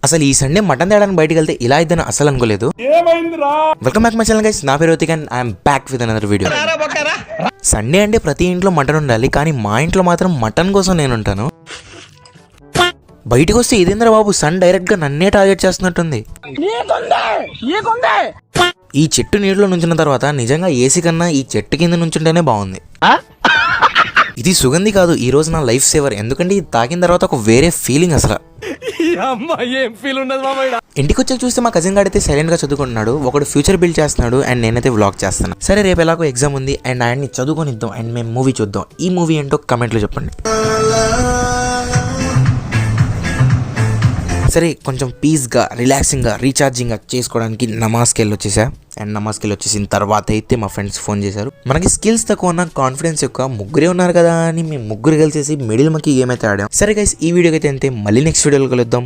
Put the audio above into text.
అసలు ఈ Sunday mutton తేడానికి బయటకు వెళ్తే ఇలా అయిద్దని అసలు అనుకోలేదు. Welcome back my channel guys, నా పేరు Ritik and I'm back with another video. Sunday అంటే ప్రతి ఇంట్లో మటన్ ఉండాలి, కానీ మా ఇంట్లో మాత్రం మటన్ కోసం నేను ఉంటాను. బయటకు వస్తే ఇదేంద్ర బాబు, సన్ డైరెక్ట్ గా నన్నే టార్గెట్ చేస్తున్నట్టుంది. ఈ చెట్టు నీటిలో నుంచిన తర్వాత నిజంగా ఏసీ కన్నా ఈ చెట్టు కింద నుంచుంటేనే బాగుంది. ఇది సుగంధి కాదు, ఈ రోజు నా లైఫ్ సేవర్. ఎందుకంటే ఇది తాకిన తర్వాత ఒక వేరే ఫీలింగ్. అసలు ఇంటికి వచ్చాక చూస్తే మా కజిన్ గాడైతే సైలెంట్ గా చదువుకుంటున్నాడు, ఒకడు ఫ్యూచర్ బిల్డ్ చేస్తున్నాడు అండ్ నేనైతే వ్లాగ్ చేస్తాను. సరే రేపు ఎలాగో ఎగ్జామ్ ఉంది అండ్ ఆయన్ని చదువుకొనిద్దాం అండ్ మేము మూవీ చూద్దాం. ఈ మూవీ ఏంటో కమెంట్లో చెప్పండి. సరే కొంచెం పీస్గా రిలాక్సింగ్గా రీఛార్జింగ్గా చేసుకోవడానికి నమాజ్కి వెళ్ళి వచ్చేసా. అండ్ నమాజ్కి వెళ్ళి వచ్చేసిన తర్వాత అయితే మా ఫ్రెండ్స్ ఫోన్ చేశారు. మనకి స్కిల్స్ తక్కువ ఉన్న కాన్ఫిడెన్స్ యొక్క ముగ్గురే ఉన్నారు కదా అని మేము ముగ్గురు కలిసేసి మిడిల్ మకి గేమ్ అయితే ఆడాం. సరే గైస్, ఈ వీడియోకి అయితే అంతే. మళ్ళీ నెక్స్ట్ వీడియోలో కలుద్దాం.